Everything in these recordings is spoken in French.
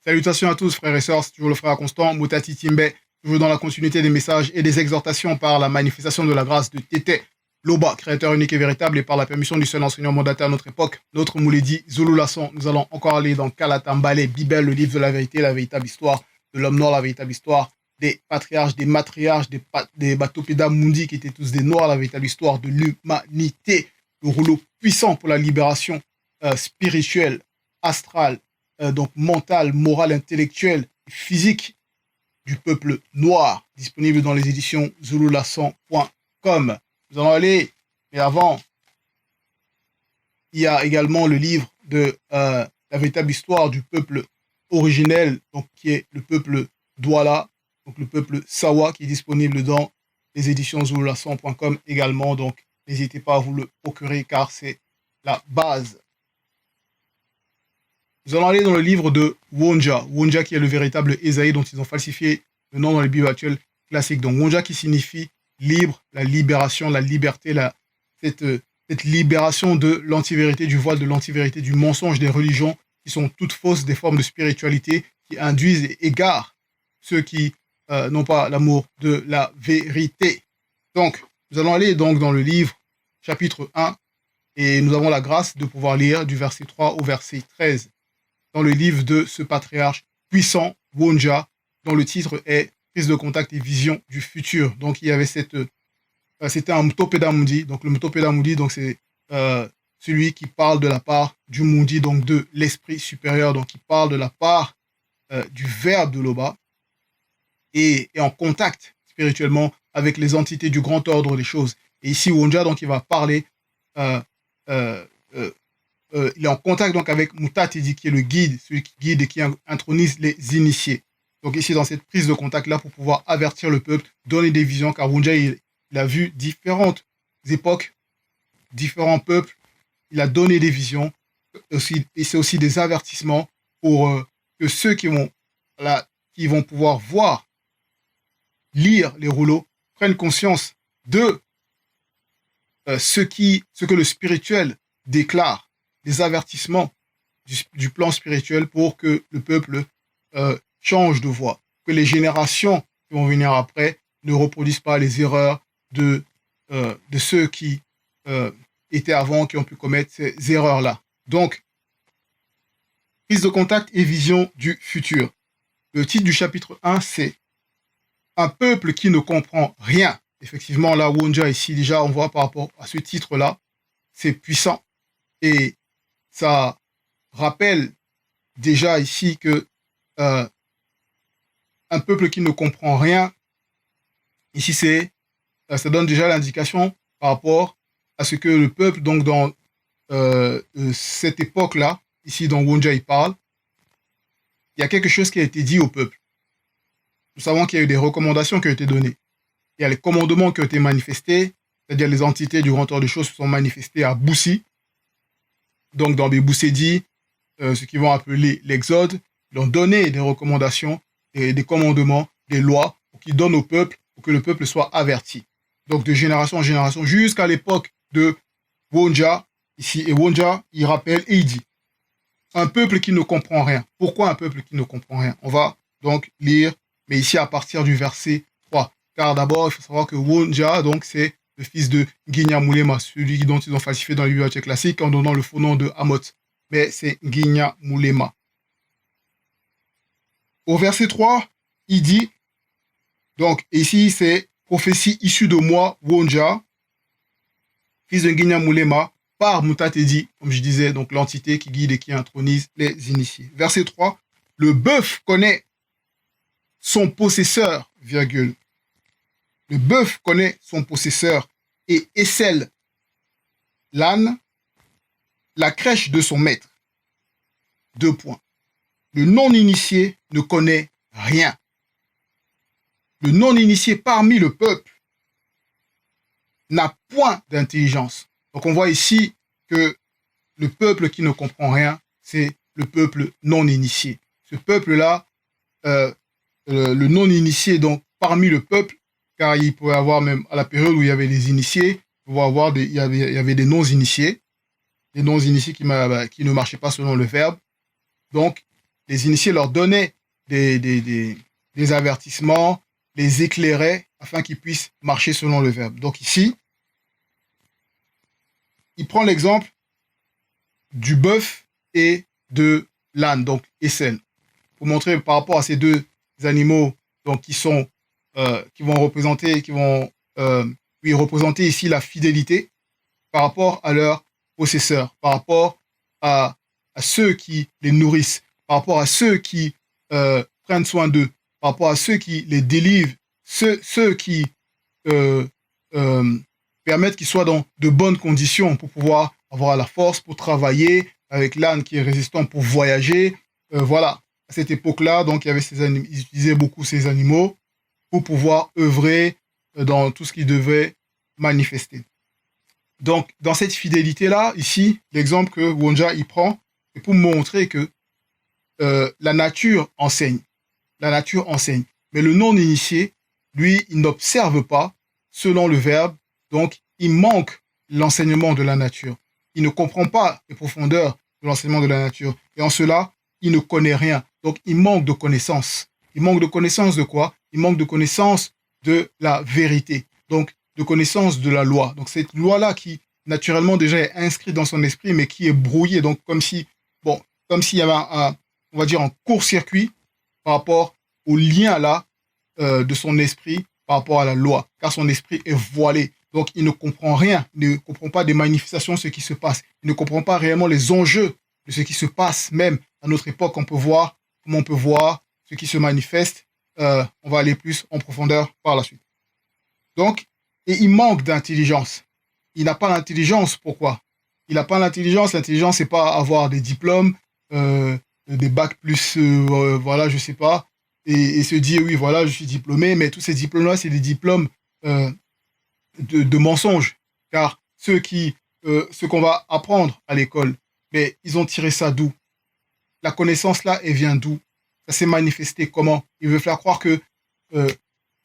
Salutations à tous, frères et sœurs, c'est toujours le frère Constant, Mutati Timbe, toujours dans la continuité des messages et des exhortations par la manifestation de la grâce de Tété Loba, créateur unique et véritable, et par la permission du seul enseignant mandataire à notre époque, notre Mouledi Zulu Lasson. Nous allons encore aller dans Kalatambale, Bibel, le livre de la vérité, la véritable histoire de l'homme noir, la véritable histoire des patriarches, des matriarches, des Batopéda Mundi, qui étaient tous des noirs, la véritable histoire de l'humanité, le rouleau puissant pour la libération spirituelle, astrale, donc mentale, morale, intellectuelle, physique du peuple noir, disponible dans les éditions zululasson.com. Nous allons aller, mais avant, il y a également le livre de la véritable histoire du peuple originel, donc qui est le peuple Douala, donc le peuple Sawa, qui est disponible dans les éditions zululasson.com également. Donc, n'hésitez pas à vous le procurer car c'est la base. Nous allons aller dans le livre de Wonja. Wonja qui est le véritable Esaïe dont ils ont falsifié le nom dans les Bibles actuelles classiques. Donc Wonja qui signifie libre, la libération, la liberté, cette libération de l'antivérité, du voile, de l'antivérité, du mensonge des religions qui sont toutes fausses, des formes de spiritualité qui induisent et égarent ceux qui n'ont pas l'amour de la vérité. Donc, nous allons aller donc dans le livre chapitre 1 et nous avons la grâce de pouvoir lire du verset 3 au verset 13 dans le livre de ce patriarche puissant, Wonja, dont le titre est Prise de contact et vision du futur. Donc, il y avait c'était un Mutopéda Mundi. Donc, le Mutopéda Mundi, donc c'est celui qui parle de la part du Mundi, donc de l'esprit supérieur, donc qui parle de la part du verbe de Loba et en contact spirituellement avec les entités du grand ordre des choses. Et ici, Wonja, donc, il va parler il est en contact donc avec Mutatidi, qui est le guide, celui qui guide et qui intronise les initiés. Donc ici, dans cette prise de contact-là, pour pouvoir avertir le peuple, donner des visions, car Wonja, il a vu différentes époques, différents peuples, il a donné des visions, aussi, et c'est aussi des avertissements pour que ceux qui vont pouvoir voir, lire les rouleaux, prennent conscience de ce que le spirituel déclare, des avertissements du plan spirituel pour que le peuple change de voie, que les générations qui vont venir après ne reproduisent pas les erreurs de ceux qui étaient avant, qui ont pu commettre ces erreurs-là. Donc, prise de contact et vision du futur. Le titre du chapitre 1, c'est Un peuple qui ne comprend rien. Effectivement, là, Wonja, ici, déjà, on voit par rapport à ce titre-là, c'est puissant. Et ça rappelle déjà ici que un peuple qui ne comprend rien, ici ça donne déjà l'indication par rapport à ce que le peuple, donc dans cette époque-là, ici dont Wonja il parle, il y a quelque chose qui a été dit au peuple. Nous savons qu'il y a eu des recommandations qui ont été données. Il y a les commandements qui ont été manifestés, c'est-à-dire les entités du grand ordre des choses se sont manifestées à Boussi, donc dans les Boussédi, ce qu'ils vont appeler l'Exode, ils ont donné des recommandations, des commandements, des lois, pour qu'ils donnent au peuple, pour que le peuple soit averti. Donc de génération en génération, jusqu'à l'époque de Wonja, ici, et Wonja, il rappelle et il dit, un peuple qui ne comprend rien. Pourquoi un peuple qui ne comprend rien? On va donc lire, mais ici à partir du verset 3. Car d'abord, il faut savoir que Wonja, donc c'est le fils de Nginya Mulema, celui dont ils ont falsifié dans les bibliothèques classiques en donnant le faux nom de Amot. Mais c'est Nginya Mulema. Au verset 3, il dit, donc ici c'est prophétie issue de moi, Wonja, fils de Nginya Mulema, par Mutatedi, comme je disais, donc l'entité qui guide et qui intronise les initiés. Verset 3, le bœuf connaît son possesseur, virgule. Le bœuf connaît son possesseur et écelle l'âne, la crèche de son maître. 2 points. Le non-initié ne connaît rien. Le non-initié parmi le peuple n'a point d'intelligence. Donc on voit ici que le peuple qui ne comprend rien, c'est le peuple non-initié. Ce peuple-là, le non-initié, donc parmi le peuple, car il pouvait y avoir même à la période où il y avait les initiés, il y avait des non-initiés qui ne marchaient pas selon le verbe. Donc, les initiés leur donnaient des avertissements, les éclairaient afin qu'ils puissent marcher selon le verbe. Donc ici, il prend l'exemple du bœuf et de l'âne, donc Essel, pour montrer par rapport à ces deux animaux donc, qui vont représenter ici la fidélité par rapport à leurs possesseurs, par rapport à ceux qui les nourrissent, par rapport à ceux qui prennent soin d'eux, par rapport à ceux qui les délivrent, ceux qui permettent qu'ils soient dans de bonnes conditions pour pouvoir avoir la force pour travailler, avec l'âne qui est résistant pour voyager. Voilà, à cette époque-là, donc il y avait ils utilisaient beaucoup ces animaux pour pouvoir œuvrer dans tout ce qu'ils devaient manifester. Donc, dans cette fidélité-là, ici, l'exemple que Wonja y prend, c'est pour montrer que la nature enseigne. La nature enseigne. Mais le non-initié, lui, il n'observe pas selon le verbe, donc il manque l'enseignement de la nature. Il ne comprend pas les profondeurs de l'enseignement de la nature. Et en cela, il ne connaît rien. Donc, il manque de connaissances. Il manque de connaissances de quoi? Il manque de connaissances de la vérité. Donc, de connaissance de la loi. Donc, cette loi-là qui, naturellement, déjà est inscrite dans son esprit, mais qui est brouillée. Donc, comme s'il y avait on va dire, un court-circuit par rapport au lien là de son esprit par rapport à la loi. Car son esprit est voilé. Donc, il ne comprend rien. Il ne comprend pas des manifestations de ce qui se passe. Il ne comprend pas réellement les enjeux de ce qui se passe. Même à notre époque, on peut voir comment on peut voir ce qui se manifeste. On va aller plus en profondeur par la suite. Donc, et il manque d'intelligence. Il n'a pas l'intelligence. Pourquoi? Il n'a pas l'intelligence. L'intelligence, c'est pas avoir des diplômes, des bacs plus, voilà, je sais pas, et se dire, oui, voilà, je suis diplômé, mais tous ces diplômes-là, c'est des diplômes de mensonges. Car ce qu'on va apprendre à l'école, mais ils ont tiré ça d'où? La connaissance là, elle vient d'où? Ça s'est manifesté comment? Il veut faire croire que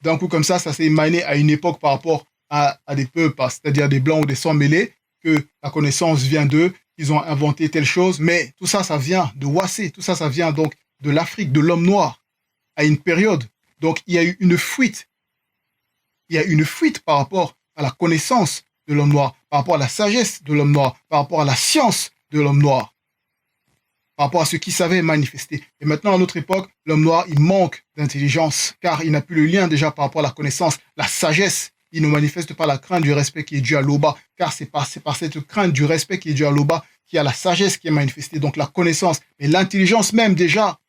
d'un coup comme ça s'est émané à une époque par rapport à des peuples, c'est-à-dire des blancs ou des sans mêlés, que la connaissance vient d'eux, ils ont inventé telle chose, mais tout ça, ça vient de Wassé, tout ça, ça vient donc de l'Afrique, de l'homme noir, à une période. Donc, il y a eu une fuite. Il y a une fuite par rapport à la connaissance de l'homme noir, par rapport à la sagesse de l'homme noir, par rapport à la science de l'homme noir, par rapport à ce qu'il savait manifester. Et maintenant, à notre époque, l'homme noir, il manque d'intelligence, car il n'a plus le lien déjà par rapport à la connaissance, la sagesse. Il ne manifeste pas la crainte du respect qui est due à l'Oba, car c'est par cette crainte du respect qui est due à l'Oba qu'il y a la sagesse qui est manifestée, donc la connaissance, et l'intelligence même déjà,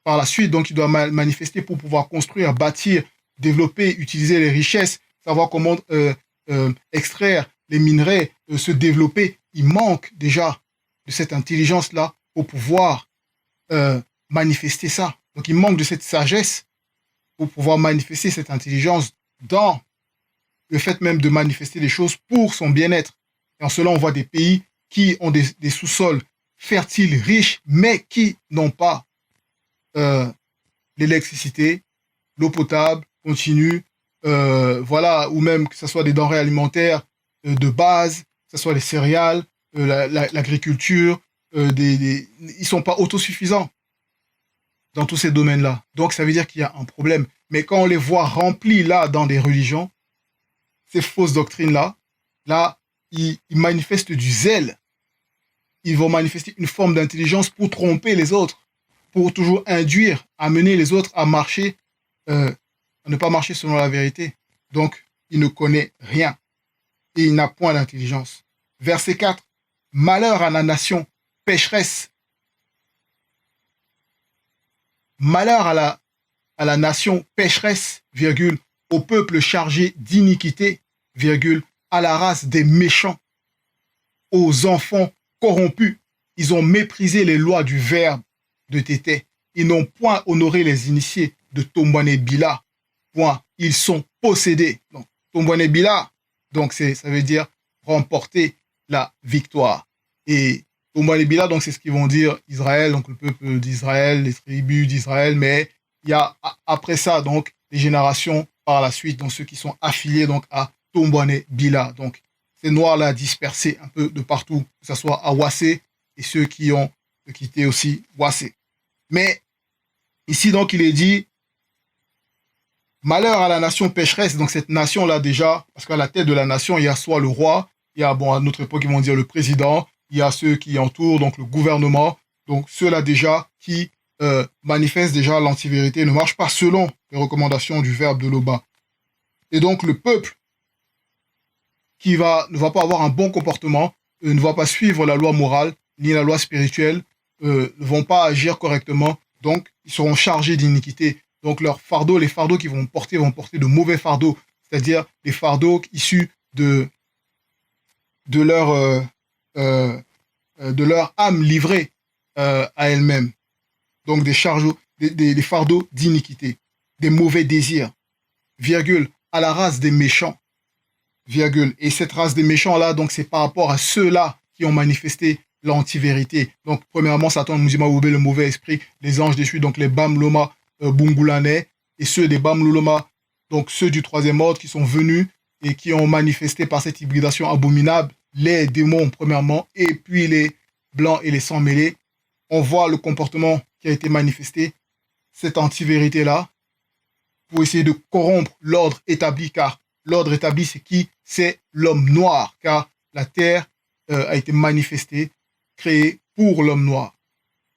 par la suite, donc il doit manifester pour pouvoir construire, bâtir, développer, utiliser les richesses, savoir comment extraire les minerais, se développer. Il manque déjà de cette intelligence-là pour pouvoir manifester ça. Donc il manque de cette sagesse pour pouvoir manifester cette intelligence dans le fait même de manifester des choses pour son bien-être. Et en cela, on voit des pays qui ont des sous-sols fertiles, riches, mais qui n'ont pas l'électricité, l'eau potable continue, voilà, ou même que ce soit des denrées alimentaires de base, que ce soit les céréales, l'agriculture, ils ne sont pas autosuffisants dans tous ces domaines-là. Donc, ça veut dire qu'il y a un problème. Mais quand on les voit remplis là dans des religions, ces fausses doctrines-là, là, ils manifestent du zèle. Ils vont manifester une forme d'intelligence pour tromper les autres, pour toujours induire, amener les autres à marcher, à ne pas marcher selon la vérité. Donc, il ne connaît rien et il n'a point d'intelligence. Verset 4. Malheur à la nation pécheresse. Malheur à la nation pécheresse, virgule, au peuple chargé d'iniquité, virgule, à la race des méchants, aux enfants corrompus. Ils ont méprisé les lois du verbe de Tété. Ils n'ont point honoré les initiés de Tombouane Bila. Point. Ils sont possédés. Donc, Tombouane Bila, donc ça veut dire remporter la victoire. Et Tombouane Bila, donc c'est ce qu'ils vont dire Israël, donc le peuple d'Israël, les tribus d'Israël, mais il y a après ça, donc, les générations par la suite, donc ceux qui sont affiliés donc à Tombouane Bila. Donc, ces noirs-là dispersés un peu de partout, que ce soit à Wassé et ceux qui ont quitté aussi Wassé. Mais ici, donc, il est dit, malheur à la nation pécheresse. Donc, cette nation-là, déjà, parce qu'à la tête de la nation, il y a soit le roi, il y a, bon, à notre époque, ils vont dire le président, il y a ceux qui entourent, donc le gouvernement. Donc, ceux-là, déjà, qui manifestent déjà l'antivérité, ne marchent pas selon les recommandations du verbe de l'Oba. Et donc, le peuple ne va pas avoir un bon comportement, ne va pas suivre la loi morale, ni la loi spirituelle, ne vont pas agir correctement, donc ils seront chargés d'iniquité. Donc leurs fardeaux, les fardeaux qu'ils vont porter de mauvais fardeaux, c'est-à-dire les fardeaux issus de leur, euh, de leur âme livrée à elle-même. Donc des charges, des fardeaux d'iniquité, des mauvais désirs, virgule, à la race des méchants, virgule. Et cette race des méchants-là, donc c'est par rapport à ceux-là qui ont manifesté l'anti-vérité. Donc, premièrement, Satan, Mouzima Oubé, le mauvais esprit, les anges déchus, donc les Bamloma Bungulanais, et ceux des Bamloloma, donc ceux du troisième ordre qui sont venus et qui ont manifesté par cette hybridation abominable les démons, premièrement, et puis les blancs et les sans mêlés. On voit le comportement qui a été manifesté, cette anti-vérité-là, pour essayer de corrompre l'ordre établi, car l'ordre établi, c'est qui? C'est l'homme noir, car la terre a été manifestée, créée pour l'homme noir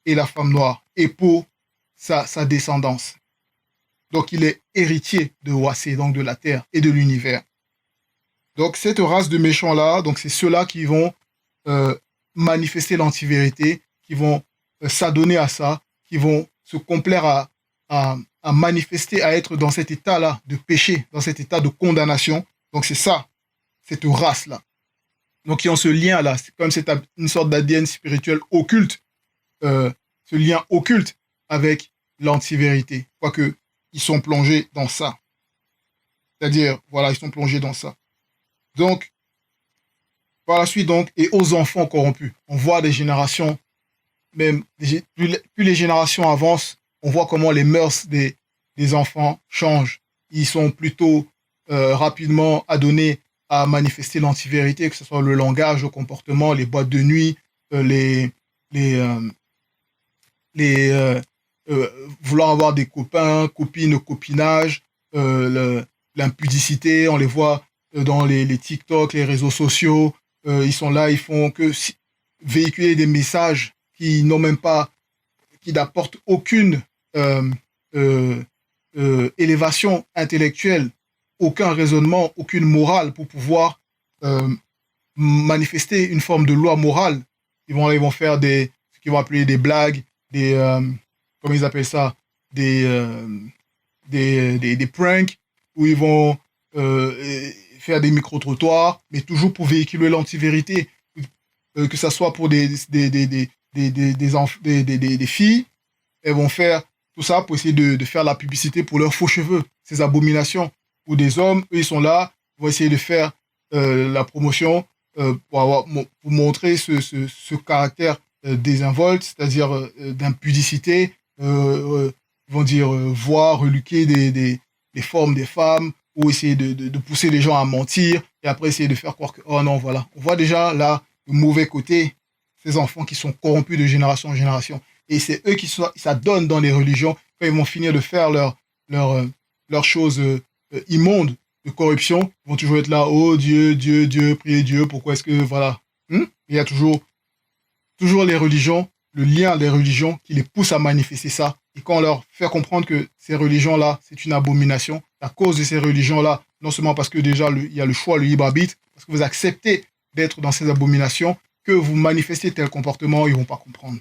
et la femme noire, et pour sa descendance. Donc il est héritier de Wassé, donc de la terre et de l'univers. Donc cette race de méchants-là, donc c'est ceux-là qui vont manifester l'antivérité, qui vont s'adonner à ça, qui vont se complaire à manifester, à être dans cet état-là de péché, dans cet état de condamnation. Donc c'est ça, cette race-là. Donc ils ont ce lien-là, c'est comme c'est une sorte d'ADN spirituel occulte, ce lien occulte avec l'antivérité, quoique ils sont plongés dans ça. C'est-à-dire, voilà, ils sont plongés dans ça. Donc, par la suite, donc, et aux enfants corrompus, on voit des générations, même plus les générations avancent, on voit comment les mœurs des enfants changent. Ils sont plutôt rapidement adonnés à manifester l'antivérité, que ce soit le langage, le comportement, les boîtes de nuit, les, les, vouloir avoir des copains, copines, copinage, l'impudicité, on les voit dans les TikTok, les réseaux sociaux, ils sont là, ils font que véhiculer des messages qui n'ont même pas, qui n'apportent aucune élévation intellectuelle, aucun raisonnement, aucune morale pour pouvoir manifester une forme de loi morale. Ils vont faire ce qu'ils vont appeler des blagues, comment ils appellent ça, des pranks, où ils vont faire des micro-trottoirs, mais toujours pour véhiculer l'antivérité, que ce soit pour des filles, elles vont faire tout ça pour essayer de faire la publicité pour leurs faux cheveux, ces abominations. Ou des hommes, eux, ils sont là, ils vont essayer de faire la promotion pour montrer ce caractère désinvolte, c'est-à-dire d'impudicité. Ils vont dire voir, reluquer des formes des femmes, ou essayer de pousser les gens à mentir, et après essayer de faire croire que, oh non, voilà. On voit déjà là le mauvais côté, ces enfants qui sont corrompus de génération en génération. Et c'est eux qui s'adonnent dans les religions, quand ils vont finir de faire leurs choses immondes de corruption, ils vont toujours être là, oh Dieu, Dieu, Dieu, priez Dieu, pourquoi est-ce que, voilà. Il y a toujours les religions, le lien des religions qui les pousse à manifester ça. Et quand on leur fait comprendre que ces religions-là, c'est une abomination, à cause de ces religions-là, non seulement parce que déjà, il y a le choix, le libre arbitre, parce que vous acceptez d'être dans ces abominations, que vous manifestez tel comportement, ils ne vont pas comprendre.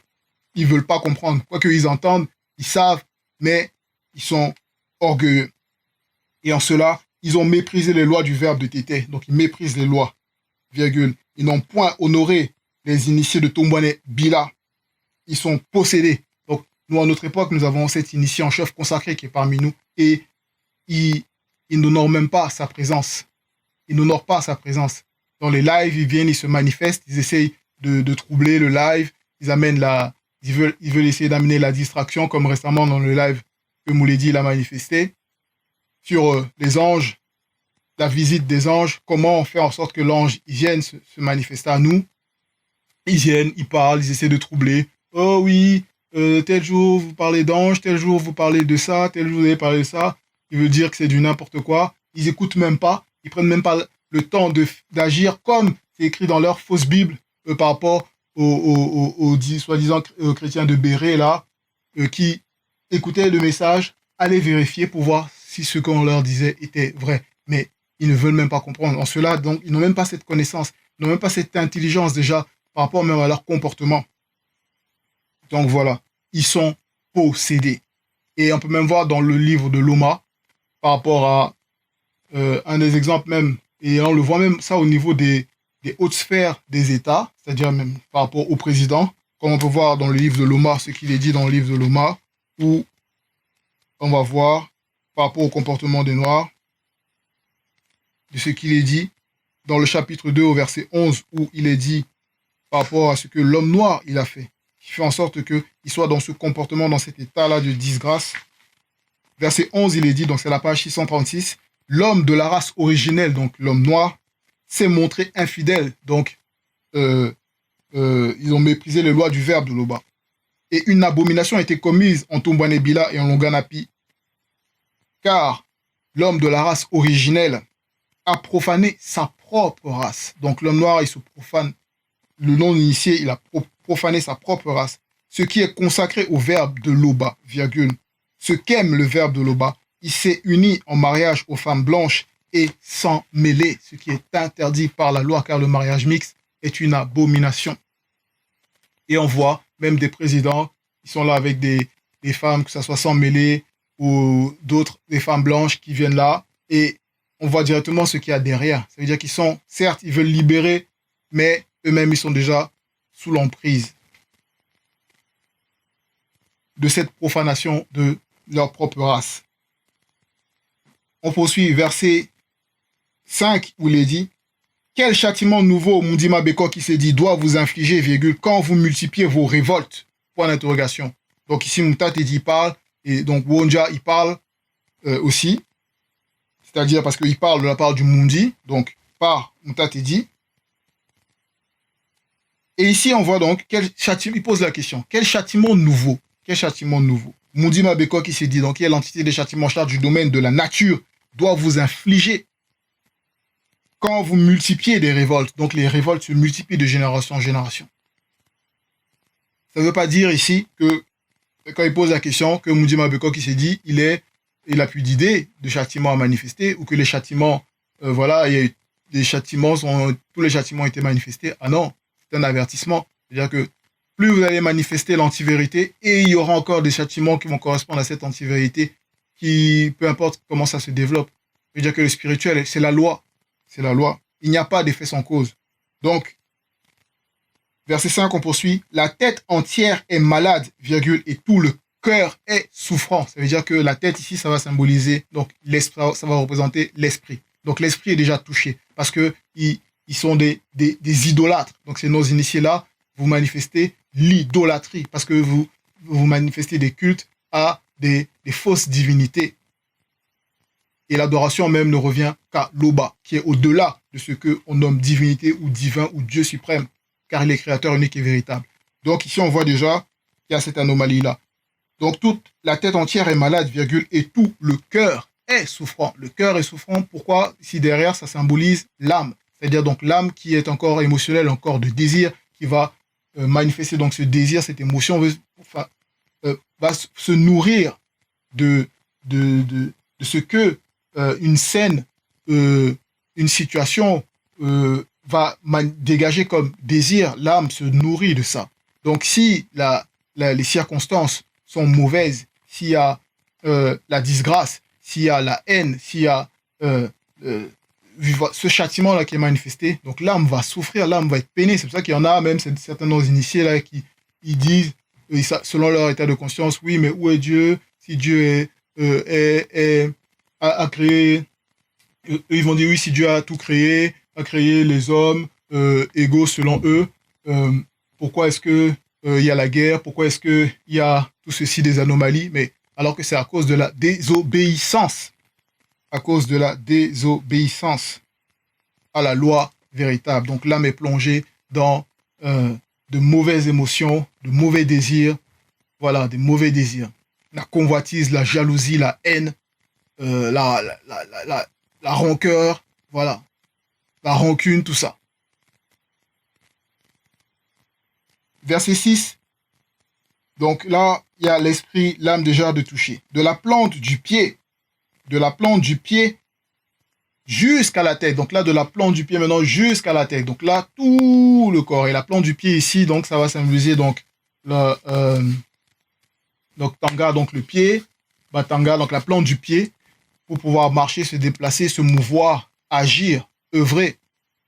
Ils ne veulent pas comprendre. Quoi qu'ils entendent, ils savent, mais ils sont orgueilleux. Et en cela, ils ont méprisé les lois du verbe de Tété. Donc, ils méprisent les lois, virgule. Ils n'ont point honoré les initiés de Tombouane Bila. Ils sont possédés. Donc, nous, à notre époque, nous avons cet initié en chef consacré qui est parmi nous. Et il n'honore même pas sa présence. Il n'honore pas sa présence. Dans les lives, ils viennent, ils se manifestent, ils essayent de troubler le live. Ils veulent essayer d'amener la distraction, comme récemment dans le live que Mouledi l'a manifesté, sur les anges, la visite des anges, comment faire en sorte que l'ange vienne se manifester à nous. Ils viennent, ils parlent, ils essaient de troubler. Oh oui, tel jour vous parlez d'ange, tel jour vous parlez de ça, tel jour vous avez parlé de ça, il veut dire que c'est du n'importe quoi. Ils écoutent même pas, ils prennent même pas le temps d'agir comme c'est écrit dans leur fausse Bible par rapport aux soi-disant chrétiens de Béret là, qui écoutaient le message, allaient vérifier pour voir si ce qu'on leur disait était vrai. Mais ils ne veulent même pas comprendre. En cela, donc, ils n'ont même pas cette connaissance, ils n'ont même pas cette intelligence déjà par rapport même à leur comportement. Donc voilà, ils sont possédés. Et on peut même voir dans le livre de Loma, par rapport à un des exemples même, et on le voit même ça au niveau des hautes sphères des États, c'est-à-dire même par rapport au président, comme on peut voir dans le livre de Loma, ce qu'il est dit dans le livre de Loma, où on va voir par rapport au comportement des Noirs, de ce qu'il est dit dans le chapitre 2 au verset 11, où il est dit par rapport à ce que l'homme noir il a fait, qui fait en sorte qu'il soit dans ce comportement, dans cet état-là de disgrâce. Verset 11, il est dit, donc c'est la page 636, l'homme de la race originelle, donc l'homme noir, s'est montré infidèle. Donc, ils ont méprisé les lois du verbe de Loba. Et une abomination a été commise en Tumbwanebila et en Longanapi, car l'homme de la race originelle a profané sa propre race. Donc l'homme noir, il se profane, le non-initié, il a profané sa propre race. Ce qui est consacré au verbe de Loba, virgule. Ce qu'aime le verbe de Loba, il s'est uni en mariage aux femmes blanches et sans mêler, ce qui est interdit par la loi, car le mariage mixte est une abomination. Et on voit même des présidents, ils sont là avec des femmes, que ce soit sans mêler, ou d'autres, des femmes blanches qui viennent là, et on voit directement ce qu'il y a derrière. Ça veut dire qu'ils sont, certes, ils veulent libérer, mais eux-mêmes, ils sont déjà sous l'emprise de cette profanation de leur propre race. On poursuit verset 5 où il est dit « Quel châtiment nouveau, Mundima Beko qui s'est dit, doit vous infliger, virgule, quand vous multipliez vos révoltes ?» Point d'interrogation. Donc ici, Moutat il parle, et donc Wonja, il parle aussi. C'est-à-dire parce qu'il parle de la part du Mundi, donc par Moutat dit. Et ici, on voit donc, quel châtiment, il pose la question, quel châtiment nouveau? Quel châtiment nouveau? Mundima Beko qui s'est dit, donc, qui est l'entité des châtiments en charge du domaine de la nature, doit vous infliger quand vous multipliez des révoltes. Donc, les révoltes se multiplient de génération en génération. Ça ne veut pas dire ici que, quand il pose la question, que Mundima Beko qui s'est dit, il a plus d'idées de châtiments à manifester, ou que les châtiments, voilà, il y a eu des châtiments, tous les châtiments ont été manifestés. Ah non, c'est un avertissement. C'est-à-dire que plus vous allez manifester l'antivérité, et il y aura encore des châtiments qui vont correspondre à cette antivérité, qui, peu importe comment ça se développe. C'est-à-dire que le spirituel, c'est la loi. C'est la loi. Il n'y a pas d'effet sans cause. Donc, verset 5, on poursuit. La tête entière est malade, virgule, et tout le cœur est souffrant. Ça veut dire que la tête ici, ça va symboliser, donc ça va représenter l'esprit. Donc l'esprit est déjà touché parce que ils sont des idolâtres. Donc ces non-initiés-là, vous manifestez l'idolâtrie parce que vous manifestez des cultes à des fausses divinités. Et l'adoration même ne revient qu'à Loba, qui est au-delà de ce qu'on nomme divinité ou divin ou Dieu suprême, car il est créateur unique et véritable. Donc ici, on voit déjà qu'il y a cette anomalie-là. Donc toute la tête entière est malade, virgule, et tout le cœur est souffrant. Le cœur est souffrant, pourquoi? Ici derrière, ça symbolise l'âme. C'est-à-dire donc l'âme qui est encore émotionnelle, encore de désir, qui va manifester donc ce désir, cette émotion, va se nourrir de ce que une scène, une situation va dégager comme désir. L'âme se nourrit de ça. Donc si les circonstances sont mauvaises, s'il y a la disgrâce, s'il y a la haine, s'il y a ce châtiment-là qui est manifesté, donc l'âme va souffrir, l'âme va être peinée. C'est pour ça qu'il y en a même certains non-initiés là qui disent, selon leur état de conscience, oui, mais où est Dieu? Si Dieu a créé, ils vont dire oui, si Dieu a tout créé, a créé les hommes égaux selon eux, pourquoi est-ce que il y a la guerre? Pourquoi est-ce qu'il y a tout ceci, des anomalies? Mais alors que c'est à cause de la désobéissance. À cause de la désobéissance à la loi véritable. Donc l'âme est plongée dans de mauvaises émotions, de mauvais désirs, voilà, des mauvais désirs. La convoitise, la jalousie, la haine, la rancœur, voilà, la rancune, tout ça. Verset 6. Donc là, il y a l'esprit, l'âme déjà de toucher. De la plante du pied jusqu'à la tête. Donc là, de la plante du pied maintenant jusqu'à la tête. Donc là, tout le corps. Et la plante du pied ici, donc ça va symboliser donc donc tanga, donc le pied, batanga, donc la plante du pied, pour pouvoir marcher, se déplacer, se mouvoir, agir, œuvrer.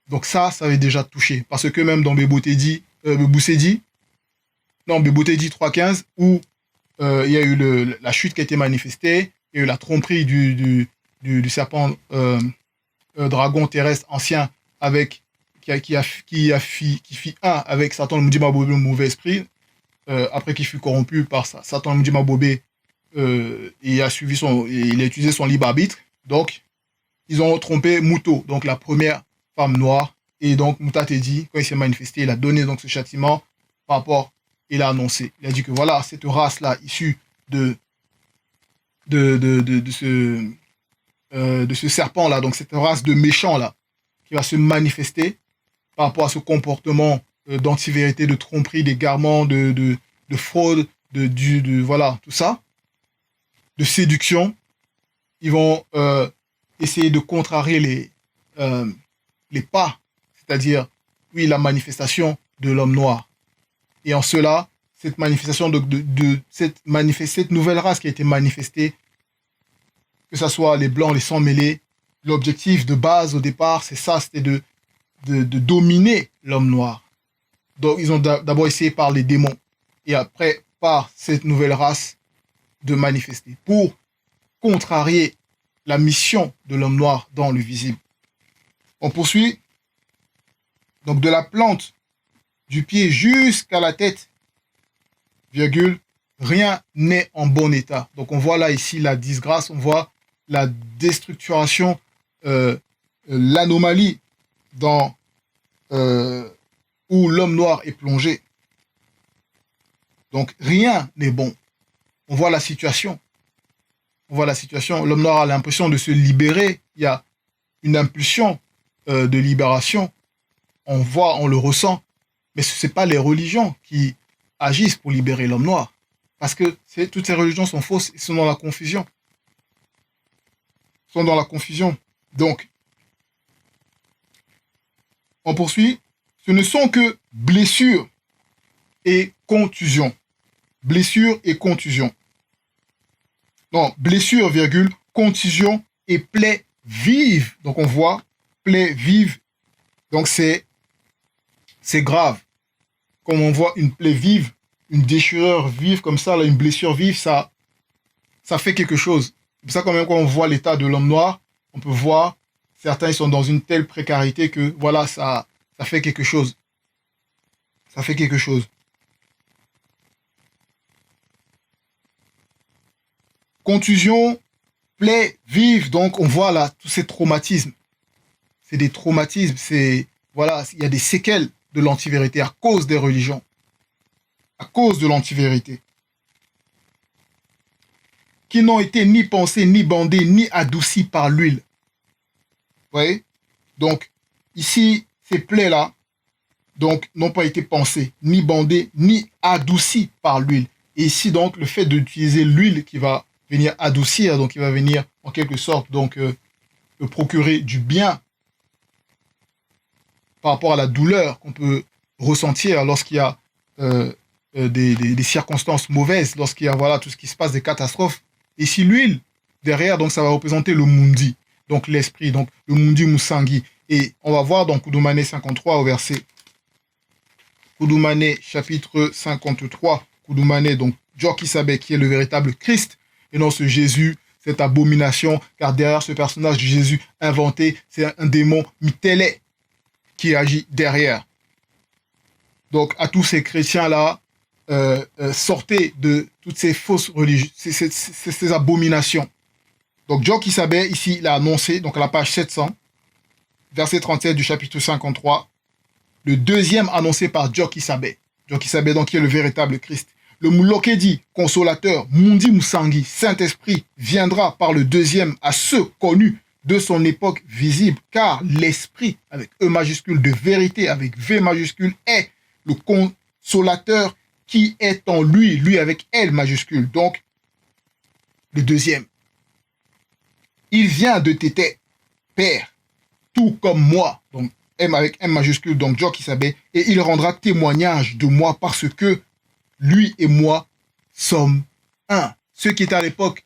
Donc ça veut déjà toucher. Parce que même dans Beboutedi, non, Beboutedi 3.15, où il y a eu la chute qui a été manifestée, il y a eu la tromperie du serpent dragon terrestre ancien avec qui fit un avec Satan le Mudimabobé, le mauvais esprit, après qu'il fut corrompu par Satan le Mudimabobé, il a utilisé son libre arbitre. Donc ils ont trompé Muto, donc la première femme noire, et donc Mouta Tedi, quand il s'est manifesté, il a donné donc ce châtiment par rapport, il a annoncé, il a dit que voilà, cette race-là, issue de ce serpent-là, donc cette race de méchants-là, qui va se manifester par rapport à ce comportement d'antivérité, de tromperie, d'égarement, de fraude, voilà, tout ça, de séduction. Ils vont essayer de contrarier les pas, c'est-à-dire, oui, la manifestation de l'homme noir. Et en cela, cette manifestation cette nouvelle race qui a été manifestée, que ce soit les blancs, les sangs mêlés, l'objectif de base au départ, c'est ça, c'était de dominer l'homme noir. Donc ils ont d'abord essayé par les démons et après par cette nouvelle race de manifester pour contrarier la mission de l'homme noir dans le visible. On poursuit. Donc de la plante du pied jusqu'à la tête, virgule, rien n'est en bon état. Donc on voit là ici la disgrâce, on voit la déstructuration, l'anomalie dans où l'homme noir est plongé. Donc rien n'est bon. On voit la situation. On voit la situation. L'homme noir a l'impression de se libérer. Il y a une impulsion de libération. On voit, on le ressent. Mais ce n'est pas les religions qui agissent pour libérer l'homme noir. Parce que toutes ces religions sont fausses et sont dans la confusion. Sont dans la confusion. Donc, on poursuit. Ce ne sont que blessures et contusions. Blessures et contusions. Non, blessures, virgule, contusion et plaies vives. Donc on voit plaies vives. Donc c'est grave. Comme on voit une plaie vive, une déchirure vive comme ça, là, une blessure vive, ça fait quelque chose. C'est pour ça quand même quand on voit l'état de l'homme noir, on peut voir certains ils sont dans une telle précarité que voilà, ça fait quelque chose. Ça fait quelque chose. Contusion, plaie vive, donc on voit là tous ces traumatismes. C'est des traumatismes, voilà, il y a des séquelles de l'antivérité à cause des religions. À cause de l'antivérité. Qui n'ont été ni pensés, ni bandés, ni adoucis par l'huile. Vous voyez? Donc, ici, ces plaies-là, donc, n'ont pas été pensées, ni bandées, ni adoucies par l'huile. Et ici, donc, le fait d'utiliser l'huile qui va venir adoucir, donc, il va venir, en quelque sorte, donc, procurer du bien par rapport à la douleur qu'on peut ressentir lorsqu'il y a des circonstances mauvaises, lorsqu'il y a, voilà, tout ce qui se passe, des catastrophes. Et si l'huile, derrière, donc, ça va représenter le mundi, donc l'esprit, donc, le mundi musangi. Et on va voir dans Koudoumane 53 au verset Koudoumane chapitre 53, Koudoumane, donc Djokisabe qui est le véritable Christ, et non ce Jésus, cette abomination, car derrière ce personnage de Jésus inventé, c'est un démon Mitele qui agit derrière. Donc à tous ces chrétiens-là, sortez de toutes ces fausses religions, ces abominations. Donc Djokisabe, ici, il a annoncé, donc à la page 700, verset 37 du chapitre 53, le deuxième annoncé par Djokisabe. Djokisabe, donc, qui est le véritable Christ. Le Mouloké dit, consolateur, Mundi Musangi, Saint-Esprit, viendra par le deuxième à ceux connus de son époque visible, car l'Esprit, avec E majuscule, de vérité, avec V majuscule, est le consolateur qui est en lui, lui avec L majuscule, donc le deuxième. Il vient de Tété, Père, tout comme moi, donc M avec M majuscule, donc Djo Kisabé, et il rendra témoignage de moi parce que lui et moi sommes un. Ce qui est à l'époque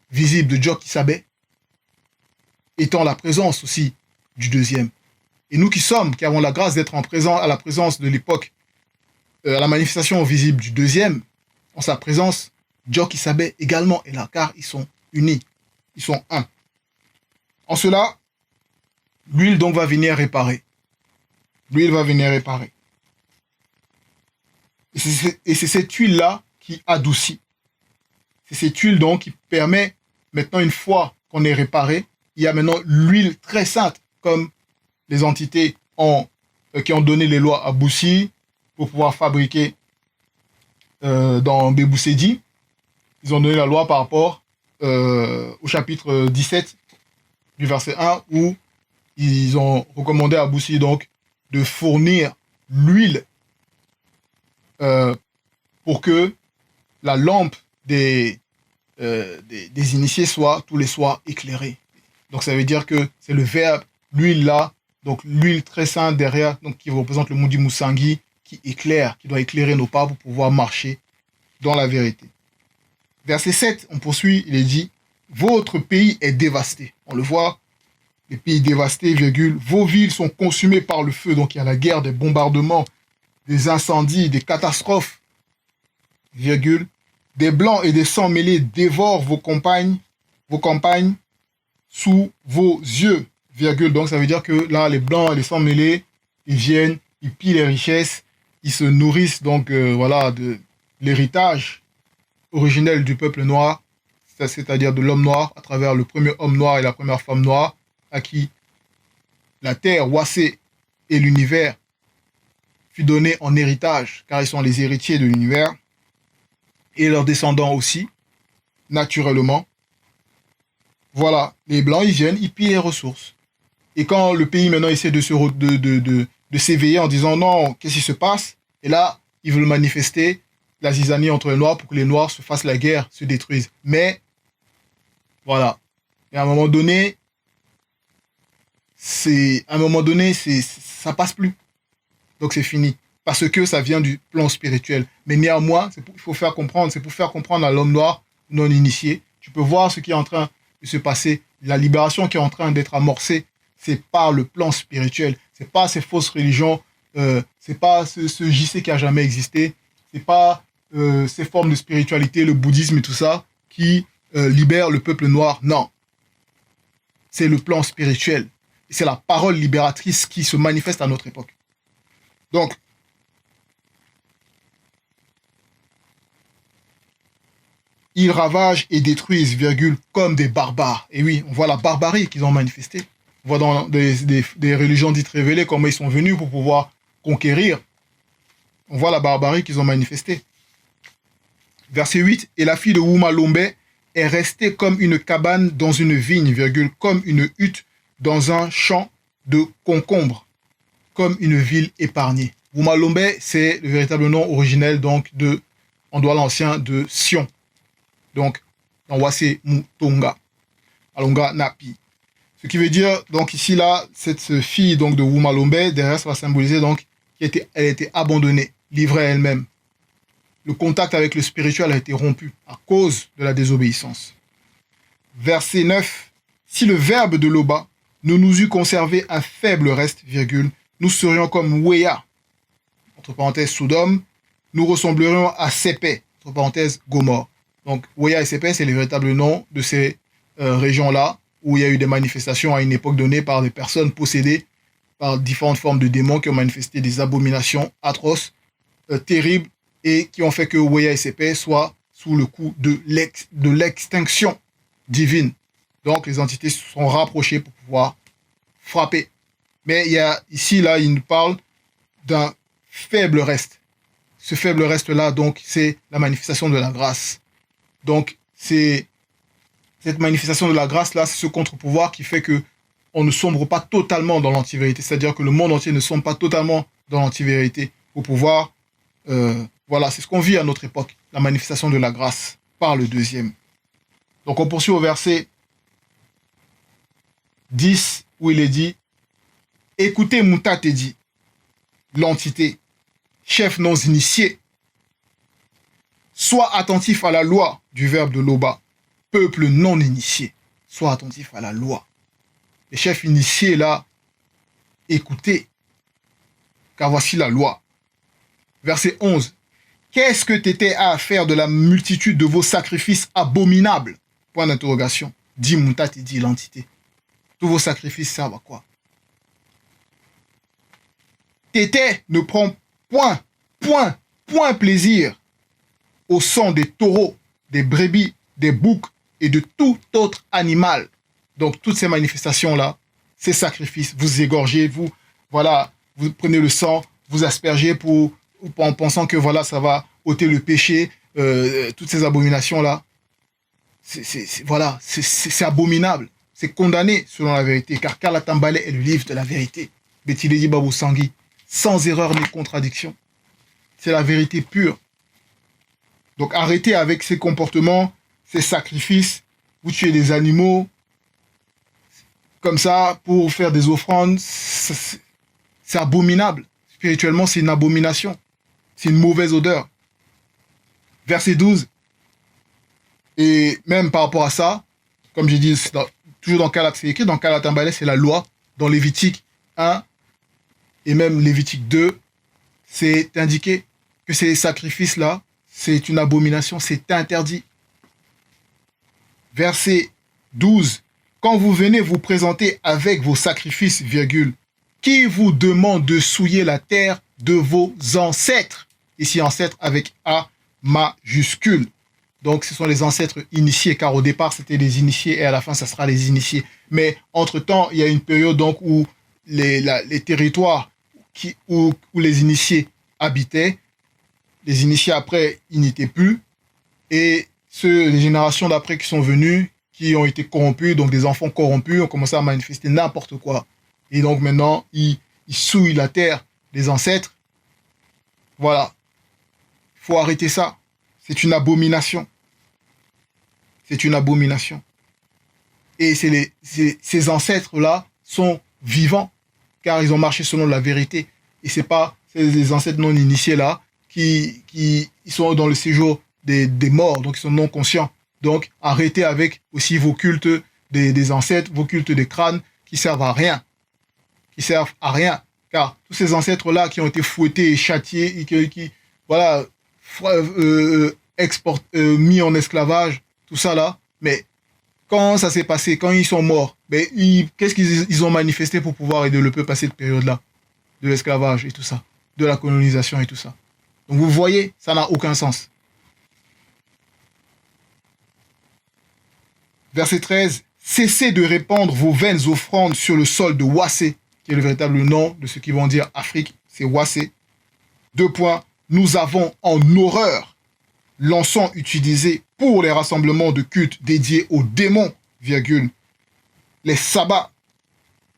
visible de Djo Kisabé, étant la présence aussi du deuxième. Et nous qui avons la grâce d'être à la présence de l'époque, à la manifestation visible du deuxième, en sa présence, Djo Kisabé également est là, car ils sont unis, ils sont un. En cela, l'huile donc va venir réparer. L'huile va venir réparer. Et c'est cette huile-là qui adoucit. C'est cette huile donc qui permet, maintenant une fois qu'on est réparé, il y a maintenant l'huile très sainte, comme les entités qui ont donné les lois à Boussi pour pouvoir fabriquer dans Béboussedi. Ils ont donné la loi par rapport au chapitre 17 du verset 1 où ils ont recommandé à Boussi donc de fournir l'huile pour que la lampe des initiés soit tous les soirs éclairée. Donc ça veut dire que c'est le verbe, l'huile là, donc l'huile très sainte derrière, donc qui représente le Mundi Musangi, qui éclaire, qui doit éclairer nos pas pour pouvoir marcher dans la vérité. Verset 7, on poursuit, il est dit, votre pays est dévasté. On le voit, les pays dévastés, virgule, vos villes sont consumées par le feu, donc il y a la guerre, des bombardements, des incendies, des catastrophes, virgule, des blancs et des sangs mêlés dévorent vos campagnes sous vos yeux, virgule. Donc ça veut dire que là, les blancs et les sangs mêlés, ils viennent, ils pillent les richesses, ils se nourrissent donc voilà de l'héritage originel du peuple noir, c'est-à-dire de l'homme noir, à travers le premier homme noir et la première femme noire, à qui la terre, Wassé et l'univers fut donné en héritage, car ils sont les héritiers de l'univers, et leurs descendants aussi, naturellement. Voilà, les Blancs, ils viennent, ils pillent les ressources. Et quand le pays maintenant essaie de s'éveiller en disant non, qu'est-ce qui se passe? Et là, ils veulent manifester la zizanie entre les Noirs pour que les Noirs se fassent la guerre, se détruisent. Mais, voilà. Et à un moment donné, ça passe plus. Donc c'est fini. Parce que ça vient du plan spirituel. Mais néanmoins, il faut faire comprendre, c'est pour faire comprendre à l'homme noir non initié. Tu peux voir ce qui est en train de se passer, la libération qui est en train d'être amorcée, c'est par le plan spirituel. C'est pas ces fausses religions, c'est pas ce JC qui a jamais existé, c'est pas ces formes de spiritualité, le bouddhisme et tout ça, qui libèrent le peuple noir. Non. C'est le plan spirituel. C'est la parole libératrice qui se manifeste à notre époque. Donc, ils ravagent et détruisent, virgule, comme des barbares. Et oui, on voit la barbarie qu'ils ont manifestée. On voit dans des religions dites révélées comment ils sont venus pour pouvoir conquérir. On voit la barbarie qu'ils ont manifestée. Verset 8, et la fille de Wuma Lombe est restée comme une cabane dans une vigne, virgule, comme une hutte dans un champ de concombres, comme une ville épargnée. Wuma Lombe, c'est le véritable nom originel donc en Douala ancien de Sion. Donc, en Wassé Moutonga, Alonga Napi. Ce qui veut dire, donc ici, là, cette fille donc, de Wuma Lombe, derrière, ça va symboliser donc qu'elle a été abandonnée, livrée à elle-même. Le contact avec le spirituel a été rompu à cause de la désobéissance. Verset 9. Si le verbe de Loba ne nous eût conservé un faible reste, virgule, nous serions comme Wea, entre parenthèses Sodome, nous ressemblerions à Sépé, entre parenthèses Gomorre. Donc, Wea et Sépé, c'est les véritables noms de ces régions-là où il y a eu des manifestations à une époque donnée par des personnes possédées par différentes formes de démons qui ont manifesté des abominations atroces, terribles, et qui ont fait que Wea et Sépé soient sous le coup de l'extinction divine. Donc, les entités se sont rapprochées pour pouvoir frapper. Mais il y a ici, là, il nous parle d'un faible reste. ce faible reste-là, donc, c'est la manifestation de la grâce. Donc, c'est cette manifestation de la grâce-là, c'est ce contre-pouvoir qui fait que on ne sombre pas totalement dans l'antivérité. C'est-à-dire que le monde entier ne sombre pas totalement dans l'antivérité pour pouvoir... voilà, c'est ce qu'on vit à notre époque, la manifestation de la grâce par le deuxième. Donc, on poursuit au verset 10, où il est dit « Écoutez Moutatedi, l'entité, chef non initié, sois attentif à la loi du verbe de Loba, peuple non initié, sois attentif à la loi. » Les chefs initiés, là, écoutez, car voici la loi. Verset 11. Qu'est-ce que t'étais à faire de la multitude de vos sacrifices abominables? Point d'interrogation. Dit Moutati, dit l'entité. Tous vos sacrifices servent à quoi? T'étais ne prend point plaisir au sang des taureaux, des brebis, des boucs et de tout autre animal. Donc, toutes ces manifestations-là, ces sacrifices, vous égorgez, vous prenez le sang, vous aspergez en pensant que voilà, ça va ôter le péché, toutes ces abominations-là, c'est abominable. C'est condamné selon la vérité, car Kalatambale est le livre de la vérité. Betiledi Babou Sangui, sans erreur ni contradiction. C'est la vérité pure. Donc, arrêtez avec ces comportements, ces sacrifices, vous tuez des animaux, comme ça, pour faire des offrandes, c'est abominable. Spirituellement, c'est une abomination. C'est une mauvaise odeur. Verset 12. Et même par rapport à ça, comme j'ai dit, toujours dans Kalat, c'est écrit, dans Kalatambale, c'est la loi. Dans Lévitique 1 et même Lévitique 2, c'est indiqué que ces sacrifices-là, c'est une abomination, c'est interdit. Verset 12. Quand vous venez vous présenter avec vos sacrifices, virgule, qui vous demande de souiller la terre de vos ancêtres? Ici, ancêtres avec A majuscule. Donc, ce sont les ancêtres initiés, car au départ, c'était les initiés et à la fin, ça sera les initiés. Mais entre-temps, il y a une période donc, où les territoires où les initiés habitaient, les initiés après, ils n'étaient plus. Et les générations d'après qui sont venues, qui ont été corrompus, donc des enfants corrompus, ont commencé à manifester n'importe quoi. Et donc maintenant, ils souillent la terre des ancêtres. Voilà. Il faut arrêter ça. C'est une abomination. C'est une abomination. Et ces ancêtres-là sont vivants, car ils ont marché selon la vérité. Et c'est pas ces ancêtres non initiés là qui sont dans le séjour des morts, donc ils sont non conscients. Donc arrêtez avec aussi vos cultes des ancêtres, vos cultes des crânes qui servent à rien. Qui servent à rien. Car tous ces ancêtres-là qui ont été fouettés et châtiés, et voilà, mis en esclavage, tout ça là, mais quand ça s'est passé, quand ils sont morts, mais qu'est-ce qu'ils ont manifesté pour pouvoir aider le peuple à cette période-là, de l'esclavage et tout ça, de la colonisation et tout ça. Donc vous voyez, ça n'a aucun sens. Verset 13. Cessez de répandre vos vaines offrandes sur le sol de Wassé, qui est le véritable nom de ce qu'ils vont dire Afrique, c'est Wassé. 2 points. Nous avons en horreur l'encens utilisé pour les rassemblements de culte dédiés aux démons, virgule, les sabbats.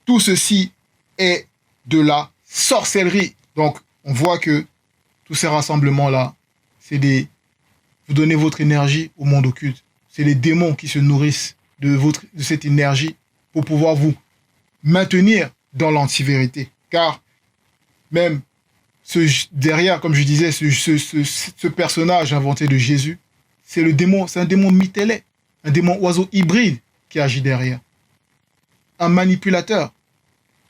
Tout ceci est de la sorcellerie. Donc, on voit que tous ces rassemblements-là, vous donnez votre énergie au monde occulte. C'est les démons qui se nourrissent de cette énergie pour pouvoir vous maintenir dans l'antivérité. Car même derrière, comme je disais, ce personnage inventé de Jésus, c'est un démon mitélé, un démon oiseau hybride qui agit derrière. Un manipulateur.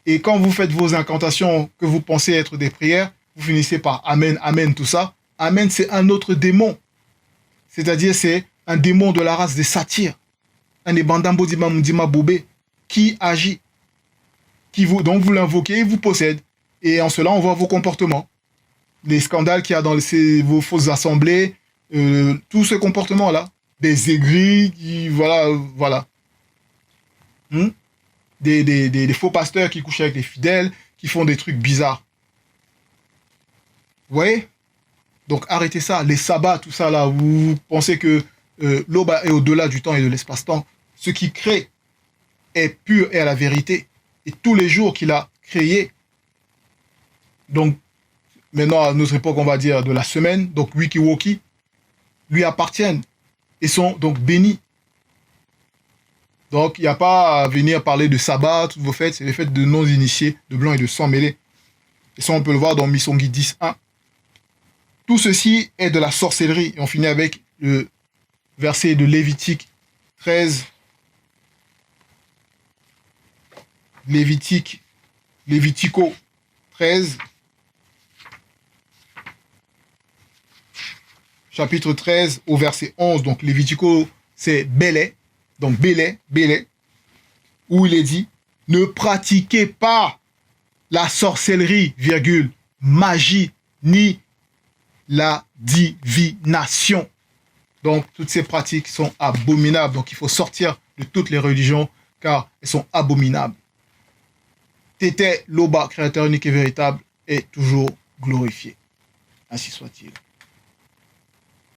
Et quand vous faites vos incantations que vous pensez être des prières, vous finissez par Amen, Amen, tout ça. Amen, c'est un autre démon. C'est-à-dire, c'est un démon de la race des satyres. Un ébandambo dima mundima bobé qui agit. Donc vous l'invoquez, il vous possède. Et en cela, on voit vos comportements. Les scandales qu'il y a dans vos fausses assemblées, tous ces comportements-là. Des aigris, voilà. Des faux pasteurs qui couchent avec des fidèles, qui font des trucs bizarres. Vous voyez? Donc arrêtez ça, les sabbats, tout ça là, vous pensez que l'Oba est au-delà du temps et de l'espace-temps. Ce qui crée est pur et à la vérité. Et tous les jours qu'il a créé, donc maintenant à notre époque on va dire de la semaine, donc Wikiwoki, lui appartiennent et sont donc bénis. Donc il n'y a pas à venir parler de sabbat, toutes vos fêtes, c'est les fêtes de non-initiés, de blancs et de sang mêlés. Et ça on peut le voir dans Misongi 10.1. Tout ceci est de la sorcellerie. Et on finit avec le verset de Lévitique 13. Lévitico 13. Chapitre 13 au verset 11. Donc Lévitico, c'est Bélé. Donc Bélé, où il est dit, ne pratiquez pas la sorcellerie, virgule, magie, ni la divination. Donc, toutes ces pratiques sont abominables. Donc, il faut sortir de toutes les religions car elles sont abominables. Tété, l'Oba, créateur unique et véritable, est toujours glorifié. Ainsi soit-il.